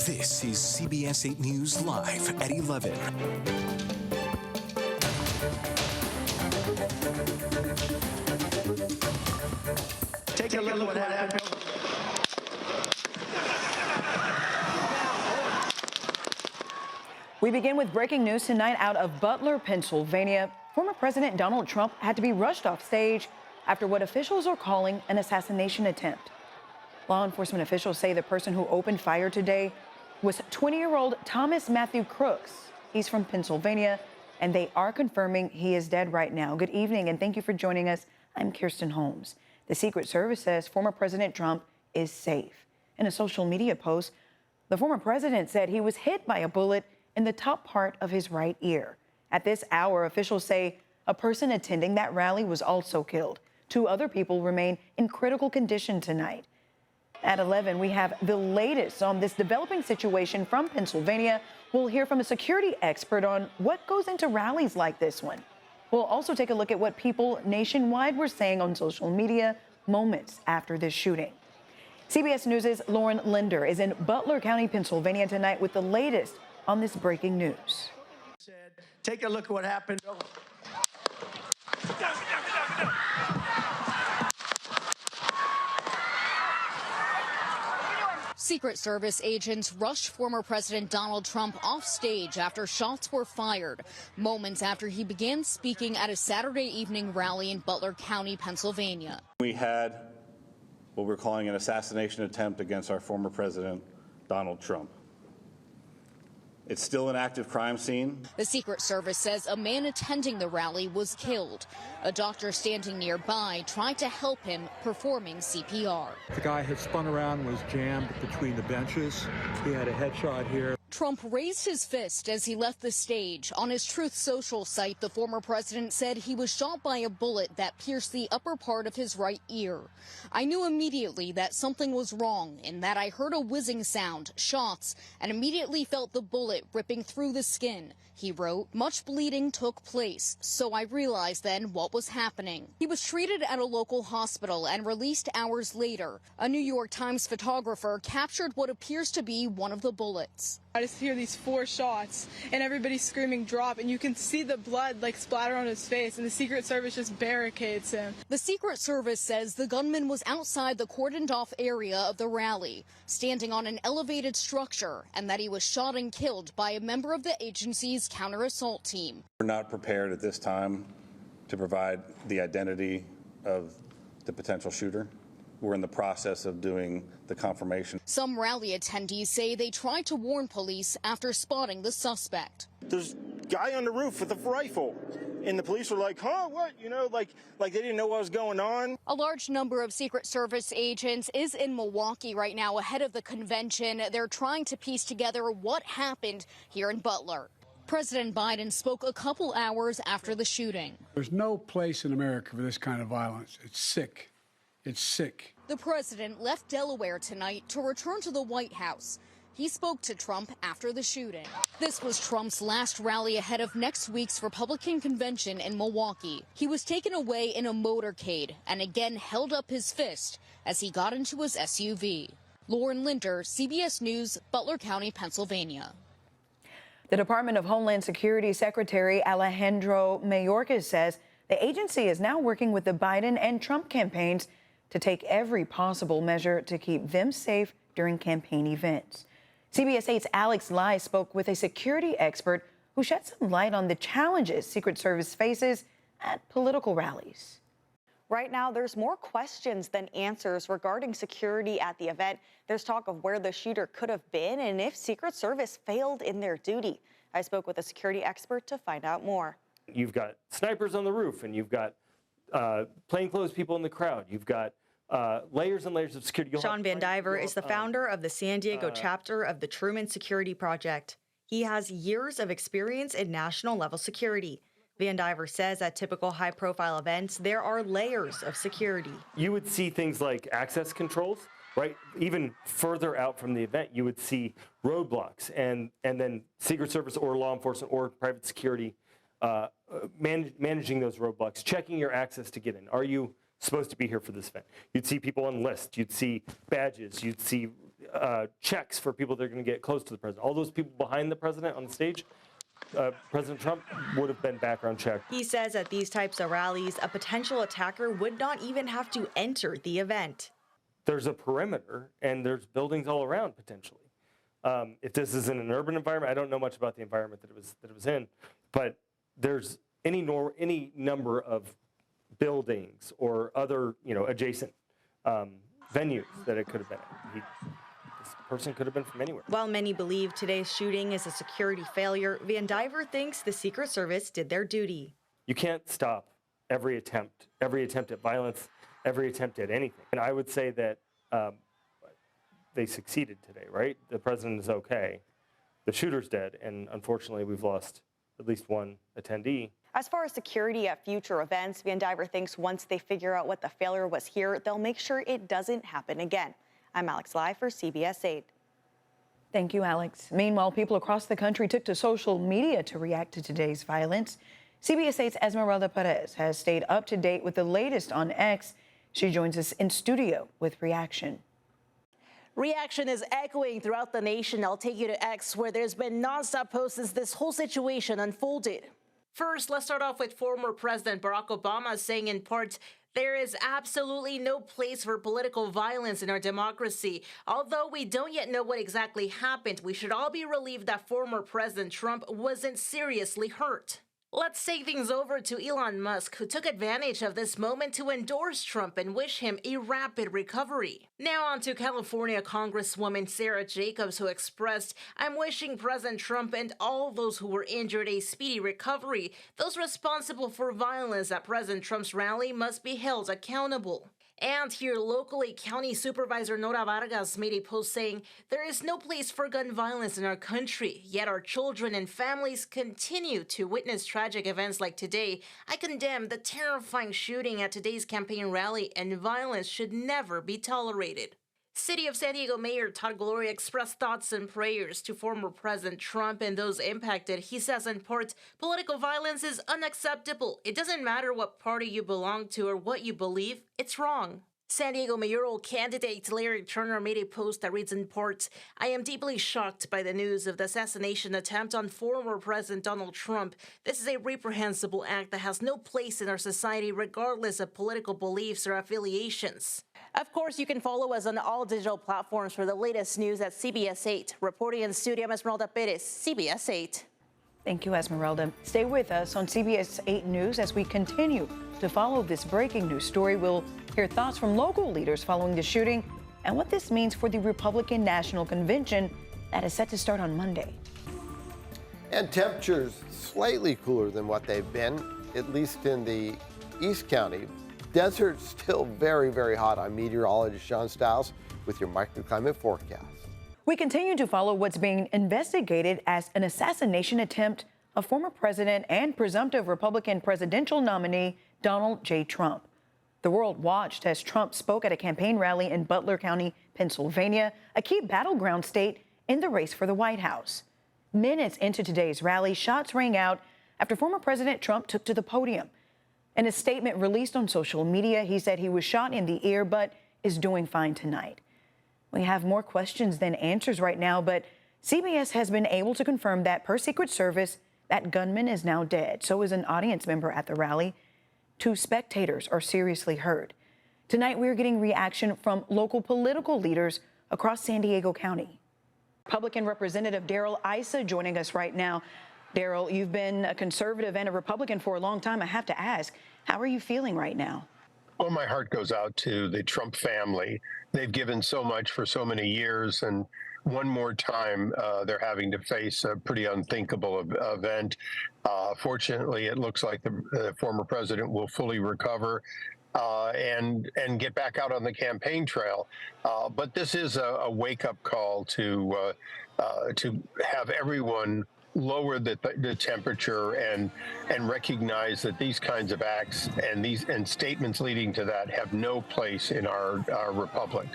This is CBS 8 News Live at 11. Take a look at what happened. We begin with breaking news tonight out of Butler, Pennsylvania. Former President Donald Trump had to be rushed off stage after what officials are calling an assassination attempt. Law enforcement officials say the person who opened fire today was 20-year-old Thomas Matthew Crooks. He's from Pennsylvania, and they are confirming he is dead right now. Good evening, and thank you for joining us. I'm Kirsten Holmes. The Secret Service says former President Trump is safe. In a social media post, the former president said he was hit by a bullet in the top part of his right ear. At this hour, officials say a person attending that rally was also killed. 2 other people remain in critical condition tonight. At 11, we have the latest on this developing situation from Pennsylvania. We'll hear from a security expert on what goes into rallies like this one. We'll also take a look at what people nationwide were saying on social media moments after this shooting. CBS News' Lauren Linder is in Butler County, Pennsylvania tonight with the latest on this breaking news. Take a look at what happened. Secret Service agents rushed former President Donald Trump off stage after shots were fired, moments after he began speaking at a Saturday evening rally in Butler County, Pennsylvania. We had what we're calling an assassination attempt against our former president, Donald Trump. It's still an active crime scene. The Secret Service says a man attending the rally was killed. A doctor standing nearby tried to help him, performing CPR. The guy had spun around and was jammed between the benches. He had a headshot here. Trump raised his fist as he left the stage. On his Truth Social site, the former president said he was shot by a bullet that pierced the upper part of his right ear. I knew immediately that something was wrong in that I heard a whizzing sound, shots, and immediately felt the bullet ripping through the skin. He wrote, much bleeding took place, so I realized then what was happening. He was treated at a local hospital and released hours later. A New York Times photographer captured what appears to be one of the bullets. I just hear these 4 shots and everybody's screaming drop, and you can see the blood like splatter on his face, and the Secret Service just barricades him. The Secret Service says the gunman was outside the cordoned off area of the rally, standing on an elevated structure, and that he was shot and killed by a member of the agency's counter-assault team. We're not prepared at this time to provide the identity of the potential shooter. We're in the process of doing the confirmation. Some rally attendees say they tried to warn police after spotting the suspect. There's a guy on the roof with a rifle, and the police were like, huh, what? You know, like they didn't know what was going on. A large number of Secret Service agents is in Milwaukee right now ahead of the convention. They're trying to piece together what happened here in Butler. President Biden spoke a couple hours after the shooting. There's no place in America for this kind of violence. It's sick. It's sick. The president left Delaware tonight to return to the White House. He spoke to Trump after the shooting. This was Trump's last rally ahead of next week's Republican convention in Milwaukee. He was taken away in a motorcade and again held up his fist as he got into his SUV. Lauren Linder, CBS News, Butler County, Pennsylvania. The Department of Homeland Security Secretary Alejandro Mayorkas says the agency is now working with the Biden and Trump campaigns to take every possible measure to keep them safe during campaign events. CBS 8's Alex Lai spoke with a security expert who shed some light on the challenges Secret Service faces at political rallies. Right now, there's more questions than answers regarding security at the event. There's talk of where the shooter could have been and if Secret Service failed in their duty. I spoke with a security expert to find out more. You've got snipers on the roof, and you've got plainclothes people in the crowd. You've got layers and layers of security. Sean Van Diver is the founder of the San Diego chapter of the Truman Security Project. He has years of experience in national level security. Van Diver says at typical high-profile events, there are layers of security. You would see things like access controls, right? Even further out from the event, you would see roadblocks, and then Secret Service or law enforcement or private security managing those roadblocks, checking your access to get in. Are you supposed to be here for this event? You'd see people on lists. You'd see badges. You'd see checks for people that are going to get close to the president. All those people behind the president on the stage, President Trump would have been background checked. He says at these types of rallies, a potential attacker would not even have to enter the event. There's a perimeter, and there's buildings all around potentially. If this is in an urban environment, I don't know much about the environment that it was in, but there's any number of buildings or other adjacent venues that it could have been at. This person could have been from anywhere. While many believe today's shooting is a security failure, Van Diver thinks the Secret Service did their duty. You can't stop every attempt at violence, every attempt at anything. And I would say that they succeeded today, right? The president is okay. The shooter's dead, and unfortunately, we've lost at least one attendee. As far as security at future events, Van Diver thinks once they figure out what the failure was here, they'll make sure it doesn't happen again. I'm Alex Lai for CBS 8. Thank you, Alex. Meanwhile, people across the country took to social media to react to today's violence. CBS 8's Esmeralda Perez has stayed up to date with the latest on X. She joins us in studio with reaction. Reaction is echoing throughout the nation. I'll take you to X, where there's been nonstop posts as this whole situation unfolded. First, let's start off with former President Barack Obama saying in part, "There is absolutely no place for political violence in our democracy. Although we don't yet know what exactly happened, we should all be relieved that former President Trump wasn't seriously hurt." Let's take things over to Elon Musk, who took advantage of this moment to endorse Trump and wish him a rapid recovery. Now on to California Congresswoman Sarah Jacobs, who expressed, "I'm wishing President Trump and all those who were injured a speedy recovery. Those responsible for violence at President Trump's rally must be held accountable." And here locally, County Supervisor Nora Vargas made a post saying, "There is no place for gun violence in our country, yet our children and families continue to witness tragic events like today. I condemn the terrifying shooting at today's campaign rally, and violence should never be tolerated." City of San Diego Mayor Todd Gloria expressed thoughts and prayers to former President Trump and those impacted. He says in part, "Political violence is unacceptable. It doesn't matter what party you belong to or what you believe. It's wrong." San Diego mayoral candidate Larry Turner made a post that reads in part, "I am deeply shocked by the news of the assassination attempt on former President Donald Trump. This is a reprehensible act that has no place in our society regardless of political beliefs or affiliations." Of course, you can follow us on all digital platforms for the latest news at CBS 8. Reporting in studio, I'm Esmeralda Perez, CBS 8. Thank you, Esmeralda. Stay with us on CBS 8 News as we continue to follow this breaking news story. We'll hear thoughts from local leaders following the shooting and what this means for the Republican National Convention that is set to start on Monday. And temperatures slightly cooler than what they've been, at least in the East County. Desert still very, very hot. I'm meteorologist Sean Stiles with your microclimate forecast. We continue to follow what's being investigated as an assassination attempt of former president and presumptive Republican presidential nominee Donald J. Trump. The world watched as Trump spoke at a campaign rally in Butler County, Pennsylvania, a key battleground state in the race for the White House. Minutes into today's rally, shots rang out after former President Trump took to the podium. In a statement released on social media, he said he was shot in the ear but is doing fine tonight. We have more questions than answers right now, but CBS has been able to confirm that per Secret Service, that gunman is now dead. So is an audience member at the rally. 2 spectators are seriously hurt. Tonight, we're getting reaction from local political leaders across San Diego County. Republican Representative Darrell Issa joining us right now. Darrell, you've been a conservative and a Republican for a long time. I have to ask, how are you feeling right now? Well, my heart goes out to the Trump family. They've given so much for so many years, and one more time, they're having to face a pretty unthinkable event. Fortunately, it looks like the former president will fully recover and get back out on the campaign trail. But this is a wake-up call to have everyone lower the temperature and recognize that these kinds of acts and statements leading to that have no place in our republic.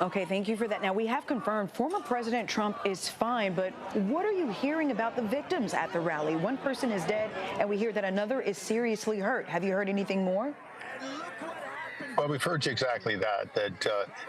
Okay, thank you for that. Now, we have confirmed former President Trump is fine, but what are you hearing about the victims at the rally? One person is dead, and we hear that another is seriously hurt. Have you heard anything more? Well, we've heard exactly that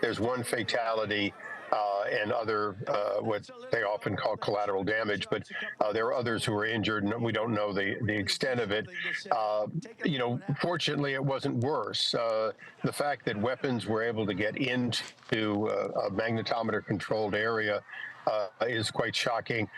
there's one fatality and other what they often call collateral damage, but there are others who were injured, and we don't know the extent of it. Fortunately, it wasn't worse. The fact that weapons were able to get into a magnetometer-controlled area is quite shocking,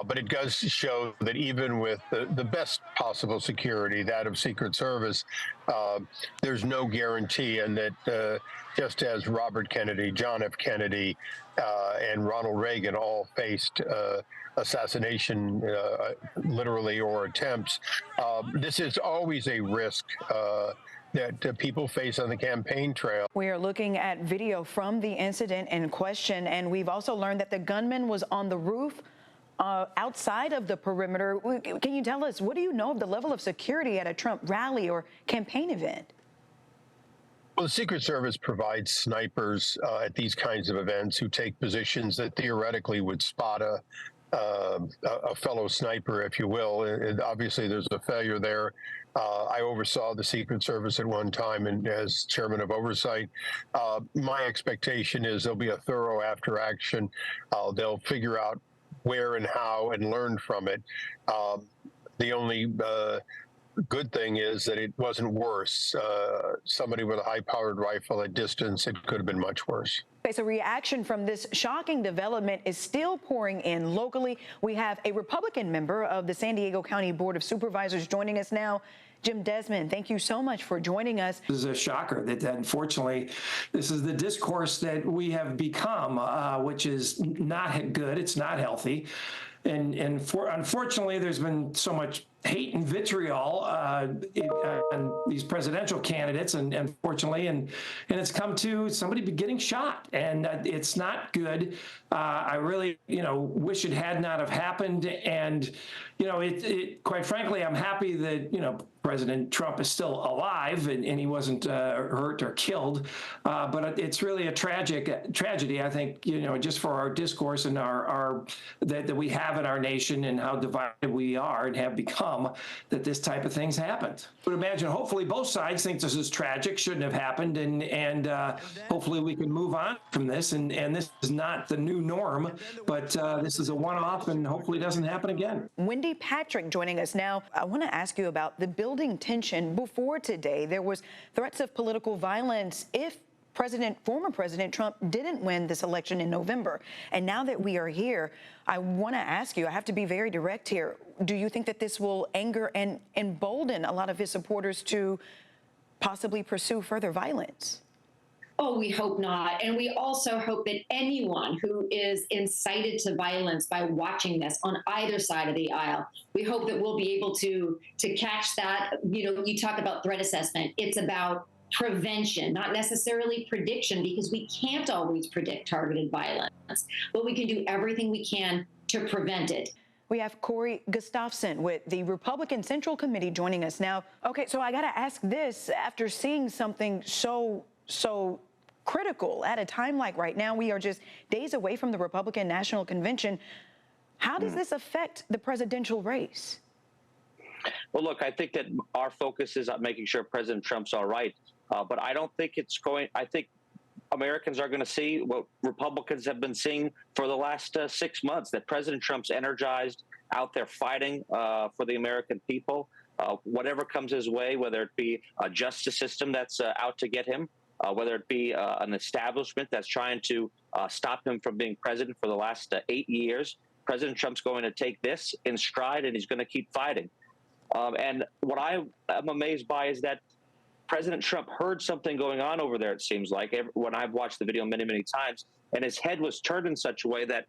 but it does show that even with the best possible security, that of Secret Service, there's no guarantee, and that just as Robert Kennedy, John F. Kennedy, and Ronald Reagan all faced assassination, literally, or attempts, this is always a risk that people face on the campaign trail. We are looking at video from the incident in question, and we've also learned that the gunman was on the roof outside of the perimeter. Can you tell us, what do you know of the level of security at a Trump rally or campaign event? Well, the Secret Service provides snipers at these kinds of events who take positions that theoretically would spot a fellow sniper, if you will. And obviously, there's a failure there. I oversaw the Secret Service at one time, and as chairman of oversight, my expectation is there'll be a thorough after action. They'll figure out where and how and learn from it. The only good thing is that it wasn't worse. Somebody with a high-powered rifle at distance, it could have been much worse. Okay, so reaction from this shocking development is still pouring in locally. We have a Republican member of the San Diego County Board of Supervisors joining us now. Jim Desmond, thank you so much for joining us. This is a shocker that unfortunately, this is the discourse that we have become, which is not good. It's not healthy. And unfortunately, there's been so much hate and vitriol on these presidential candidates, and unfortunately, and it's come to somebody getting shot, and it's not good. I really, wish it had not have happened, and quite frankly, I'm happy that President Trump is still alive and he wasn't hurt or killed, but it's really a tragedy. I think just for our discourse and our that we have in our nation and how divided we are and have become, that this type of things happened. But imagine, hopefully, both sides think this is tragic, shouldn't have happened, and hopefully we can move on from this. And this is not the new norm, but this is a one-off, and hopefully it doesn't happen again. Wendy Patrick joining us now. I want to ask you about the building tension before today. There was threats of political violence if former President Trump didn't win this election in November. And now that we are here, I want to ask you, I have to be very direct here. Do you think that this will anger and embolden a lot of his supporters to possibly pursue further violence? Oh, we hope not. And we also hope that anyone who is incited to violence by watching this on either side of the aisle, we hope that we'll be able to catch that. You talk about threat assessment. It's about prevention, not necessarily prediction, because we can't always predict targeted violence, but we can do everything we can to prevent it. We have Corey Gustafson with the Republican Central Committee joining us now. Okay, so I got to ask this, after seeing something so critical at a time like right now, we are just days away from the Republican National Convention. How does this affect the presidential race? Well, look, I think that our focus is on making sure President Trump's all right. But I don't think it's going. I think Americans are going to see what Republicans have been seeing for the last 6 months, that President Trump's energized, out there fighting for the American people. Whatever comes his way, whether it be a justice system that's out to get him, whether it be an establishment that's trying to stop him from being president for the last 8 years, President Trump's going to take this in stride, and he's going to keep fighting. And what I am amazed by is that President Trump heard something going on over there, it seems like, when I've watched the video many, many times, and his head was turned in such a way that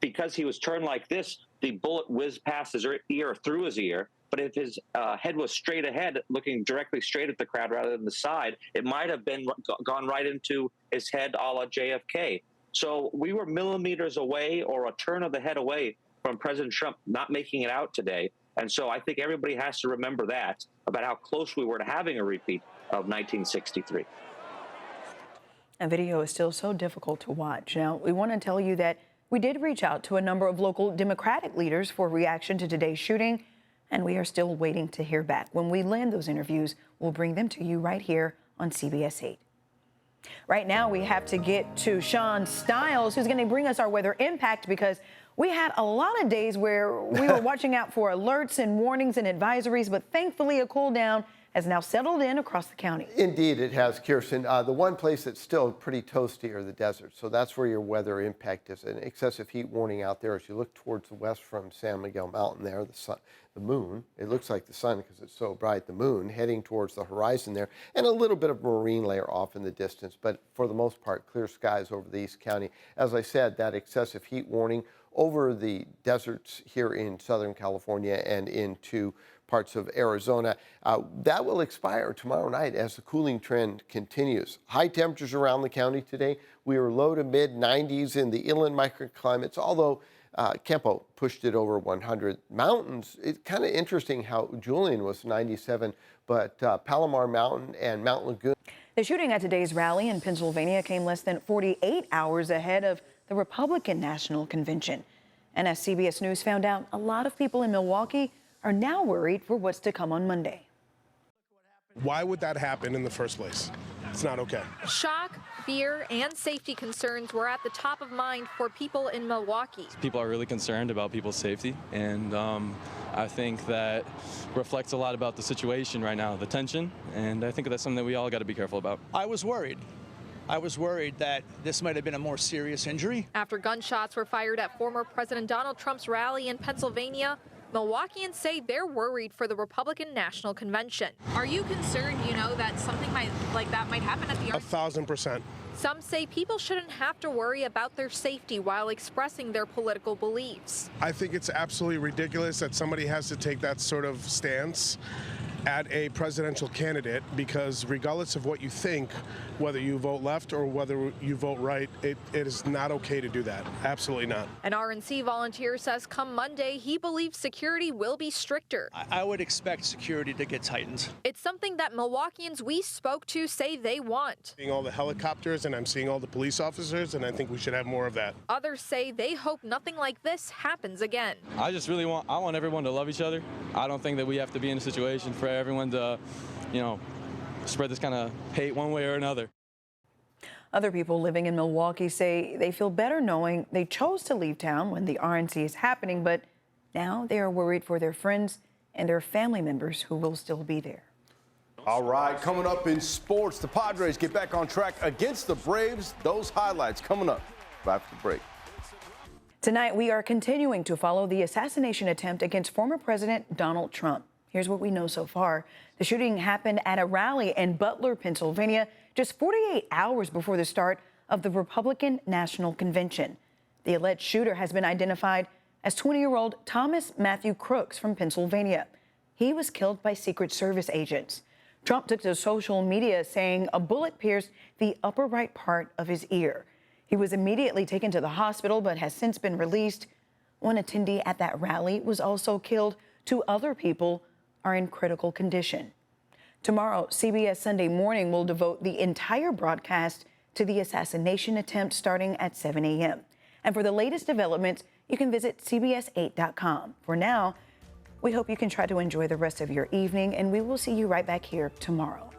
because he was turned like this, the bullet whizzed past his ear, through his ear. But if his head was straight ahead, looking directly straight at the crowd rather than the side, it might have gone right into his head a la JFK. So we were millimeters away, or a turn of the head away, from President Trump not making it out today. And so I think everybody has to remember that, about how close we were to having a repeat of 1963. A video is still so difficult to watch. Now, we want to tell you that we did reach out to a number of local Democratic leaders for reaction to today's shooting, and we are still waiting to hear back. When we land those interviews, we'll bring them to you right here on CBS 8. Right now, we have to get to Sean Stiles, who's going to bring us our weather impact, because we had a lot of days where we were watching out for alerts and warnings and advisories, but thankfully a cool down has now settled in across the county. Indeed, it has, Kirsten. The one place that's still pretty toasty are the deserts. So that's where your weather impact is. An excessive heat warning out there as you look towards the west from San Miguel Mountain there, the moon. It looks like the sun because it's so bright, the moon heading towards the horizon there, and a little bit of marine layer off in the distance. But for the most part, clear skies over the East County. As I said, that excessive heat warning over the deserts here in Southern California and into parts of Arizona. That will expire tomorrow night as the cooling trend continues. High temperatures around the county today. We are low to mid 90s in the inland microclimates, although Kempo pushed it over 100. Mountains, it's kind of interesting how Julian was 97, but Palomar Mountain and Mount Lagoon. The shooting at today's rally in Pennsylvania came less than 48 hours ahead of the Republican National Convention. And as CBS News found out, a lot of people in Milwaukee are now worried for what's to come on Monday. Why would that happen in the first place? It's not okay. Shock, fear, and safety concerns were at the top of mind for people in Milwaukee. People are really concerned about people's safety, and I think that reflects a lot about the situation right now, the tension, and I think that's something that we all got to be careful about. I was worried. I was worried that this might have been a more serious injury. After gunshots were fired at former President Donald Trump's rally in Pennsylvania, Milwaukeeans say they're worried for the Republican National Convention. Are you concerned, that something like that might happen at the 1,000%. Some say people shouldn't have to worry about their safety while expressing their political beliefs. I think it's absolutely ridiculous that somebody has to take that sort of stance at a presidential candidate, because regardless of what you think, whether you vote left or whether you vote right, it is not okay to do that. Absolutely not. An RNC volunteer says come Monday, he believes security will be stricter. I would expect security to get tightened. It's something that Milwaukeeans we spoke to say they want. Seeing all the helicopters and I'm seeing all the police officers, and I think we should have more of that. Others say they hope nothing like this happens again. I just really want everyone to love each other. I don't think that we have to be in a situation for everyone to, spread this kind of hate one way or another. Other people living in Milwaukee say they feel better knowing they chose to leave town when the RNC is happening, but now they are worried for their friends and their family members who will still be there. All right, coming up in sports, the Padres get back on track against the Braves. Those highlights coming up after the break. Tonight, we are continuing to follow the assassination attempt against former President Donald Trump. Here's what we know so far. The shooting happened at a rally in Butler, Pennsylvania, just 48 hours before the start of the Republican National Convention. The alleged shooter has been identified as 20-year-old Thomas Matthew Crooks from Pennsylvania. He was killed by Secret Service agents. Trump took to social media saying a bullet pierced the upper right part of his ear. He was immediately taken to the hospital but has since been released. One attendee at that rally was also killed. 2 other people are in critical condition. Tomorrow, CBS Sunday Morning will devote the entire broadcast to the assassination attempt starting at 7 a.m. And for the latest developments, you can visit CBS8.com. For now, we hope you can try to enjoy the rest of your evening, and we will see you right back here tomorrow.